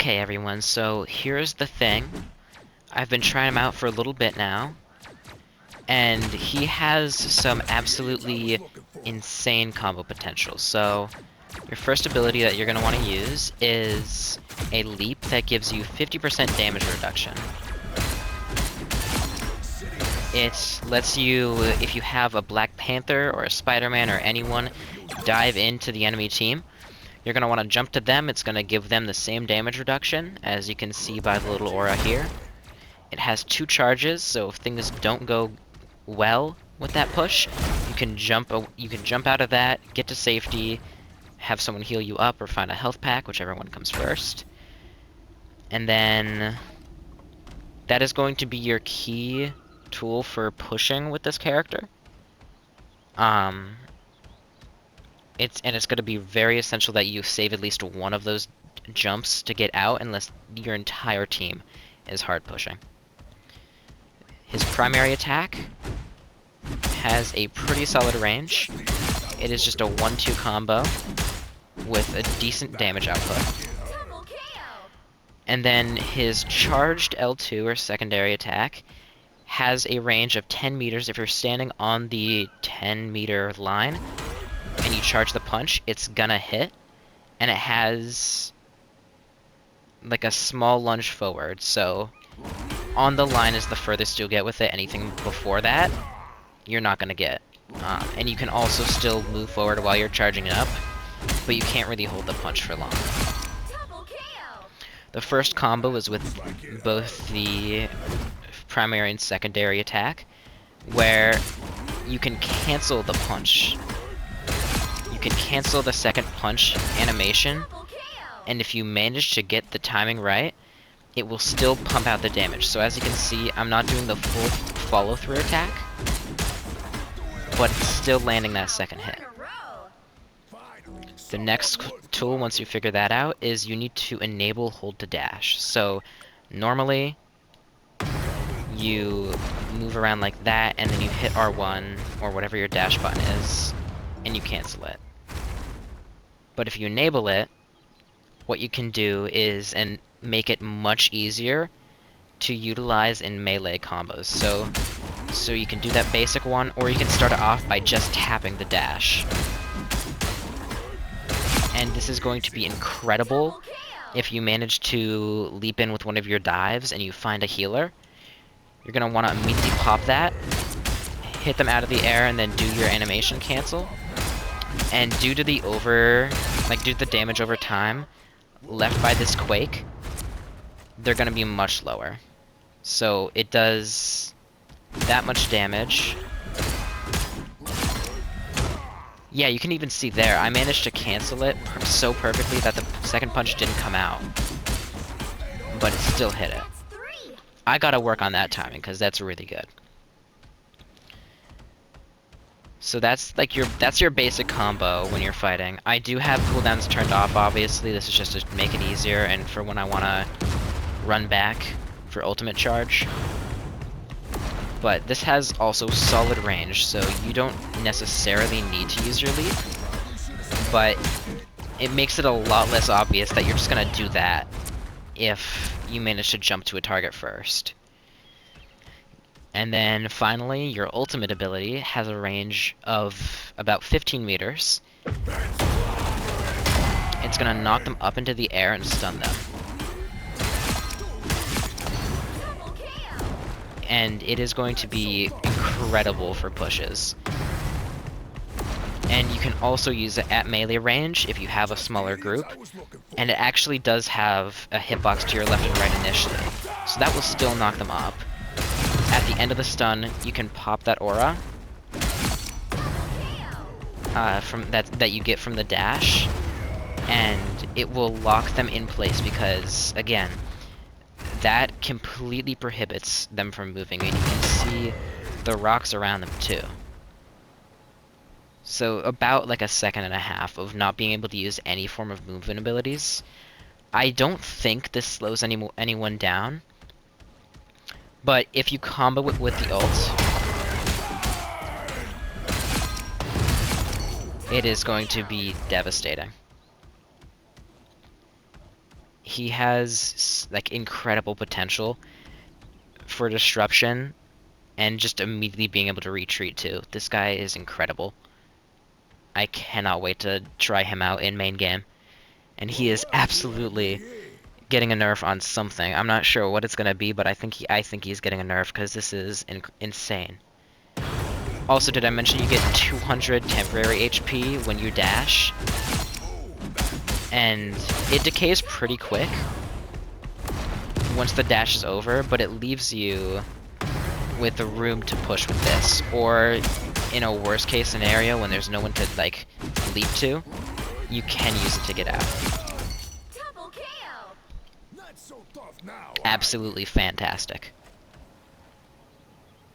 Okay, everyone, so here's the thing. I've been trying him out for a little bit now, and he has some absolutely insane combo potential. So, your first ability that you're going to want to use is a leap that gives you 50% damage reduction. It lets you, if you have a Black Panther or a Spider-Man or anyone dive into the enemy team, you're going to want to jump to them. It's going to give them the same damage reduction, as you can see by the little aura here. It has 2 charges, so if things don't go well with that push, you can jump out of that, get to safety, have someone heal you up, or find a health pack, whichever one comes first. And then that is going to be your key tool for pushing with this character. It's going to be very essential that you save at least one of those jumps to get out, unless your entire team is hard pushing. His primary attack has a pretty solid range. It is just a 1-2 combo with a decent damage output. And then his charged L2, or secondary attack, has a range of 10 meters. If you're standing on the 10-meter line and you charge the punch, it's gonna hit. And it has like a small lunge forward, so on the line is the furthest you'll get with it. Anything before that, you're not gonna get. And you can also still move forward while you're charging it up, but you can't really hold the punch for long. The first combo is with both the primary and secondary attack, where you can cancel the punch. You can cancel the second punch animation, and if you manage to get the timing right, it will still pump out the damage. So as you can see, I'm not doing the full follow-through attack, but it's still landing that second hit. The next tool, once you figure that out, is you need to enable hold to dash. So normally you move around like that, and then you hit R1 or whatever your dash button is, and you cancel it. But if you enable it, what you can do is make it much easier to utilize in melee combos. So you can do that basic one, or you can start it off by just tapping the dash. And this is going to be incredible if you manage to leap in with one of your dives and you find a healer. You're going to want to immediately pop that, hit them out of the air, and then do your animation cancel. And due to the damage over time left by this Quake, they're going to be much lower. So it does that much damage. Yeah, you can even see there, I managed to cancel it so perfectly that the second punch didn't come out. But it still hit it. I gotta work on that timing, because that's really good. So that's your basic combo when you're fighting. I do have cooldowns turned off, obviously. This is just to make it easier, and for when I want to run back for ultimate charge. But this has also solid range, so you don't necessarily need to use your leap. But it makes it a lot less obvious that you're just gonna do that if you manage to jump to a target first. And then finally, your ultimate ability has a range of about 15 meters. It's gonna knock them up into the air and stun them. And it is going to be incredible for pushes. And you can also use it at melee range if you have a smaller group. And it actually does have a hitbox to your left and right initially, so that will still knock them up. At the end of the stun, you can pop that aura that you get from the dash, and it will lock them in place because, again, that completely prohibits them from moving, and you can see the rocks around them too. So about like a second and a half of not being able to use any form of movement abilities. I don't think this slows anyone down, but if you combo it with the ult, it is going to be devastating. he has like incredible potential for disruption and just immediately being able to retreat too. This guy is incredible. I cannot wait to try him out in main game. And he is absolutely getting a nerf on something. I'm not sure what it's gonna be, but I think he's getting a nerf because this is insane. Also, did I mention you get 200 temporary HP when you dash? And it decays pretty quick once the dash is over, but it leaves you with the room to push with this. Or in a worst case scenario when there's no one to like leap to, you can use it to get out. Double kill. Not so tough now. Absolutely fantastic.